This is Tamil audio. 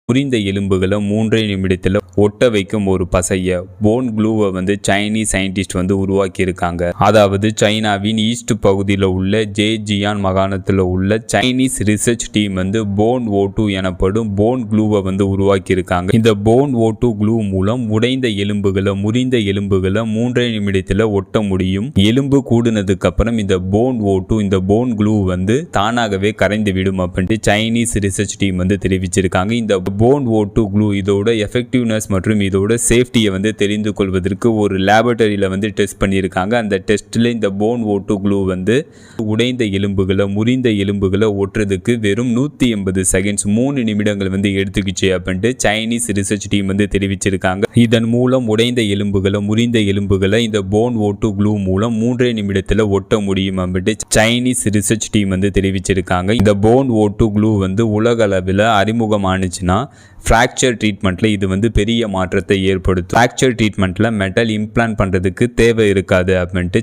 முறிந்த எலும்புகளை 3 நிமிடத்தில் ஒட்ட வைக்கும் ஒரு பசைய போன் க்ளூவை சைனீஸ் சயின்டிஸ்ட் உருவாக்கி இருக்காங்க. அதாவது சைனாவின் ஈஸ்ட் பகுதியில் உள்ள ஜேஜியான் மாகாணத்தில் உள்ள Chinese research team phone O2 எனப்படும் போன் க்ளூவை உருவாக்கி இருக்காங்க. இந்த போன் O2 க்ளூ மூலம் உடைந்த எலும்புகளை முறிந்த எலும்புகளை 3 நிமிடத்தில் ஒட்ட முடியும். எலும்பு கூடுனதுக்கு அப்புறம் இந்த போன் O2 இந்த போன் க்ளூ தானாகவே கரைந்து விடும் அப்படின்ட்டு சைனீஸ் ரிசர்ச் டீம் தெரிவிச்சிருக்காங்க. இந்த போன் O2 க்ளூ இதோட எஃபெக்டிவ்னஸ் மற்றும் இதோட சேஃப்டியை தெரிந்து கொள்வதற்கு ஒரு லேபரட்டரியில் டெஸ்ட் பண்ணியிருக்காங்க. அந்த டெஸ்ட்டில் இந்த போன் O2 க்ளூ உடைந்த எலும்புகளை முறிந்த எலும்புகளை ஒட்டுறதுக்கு வெறும் 180 செகண்ட்ஸ் 3 நிமிடங்கள் எடுத்துக்கிச்சு அப்படின்ட்டு சைனீஸ் ரிசர்ச் டீம் தெரிவிச்சிருக்காங்க. இதன் மூலம் உடைந்த எலும்புகளை முறிந்த எலும்புகளை இந்த போன் O2 க்ளூ மூலம் 3 நிமிடத்தில் ஒட்ட முடியும் அப்படின்ட்டு சைனீஸ் ரிசர்ச் டீம் தெரிவிச்சிருக்காங்க. இந்த போன் O2 க்ளூ உலக அளவில் அறிமுகமானுச்சுன்னா ஃப்ராக்சர் ட்ரீட்மெண்ட்டில் இது பெரிய மாற்றத்தை ஏற்படுத்தும். ஃப்ராக்சர் ட்ரீட்மெண்ட்டில் மெட்டல் இம்ப்ளான்ட் பண்ணுறதுக்கு தேவை இருக்காது அப்படின்ட்டு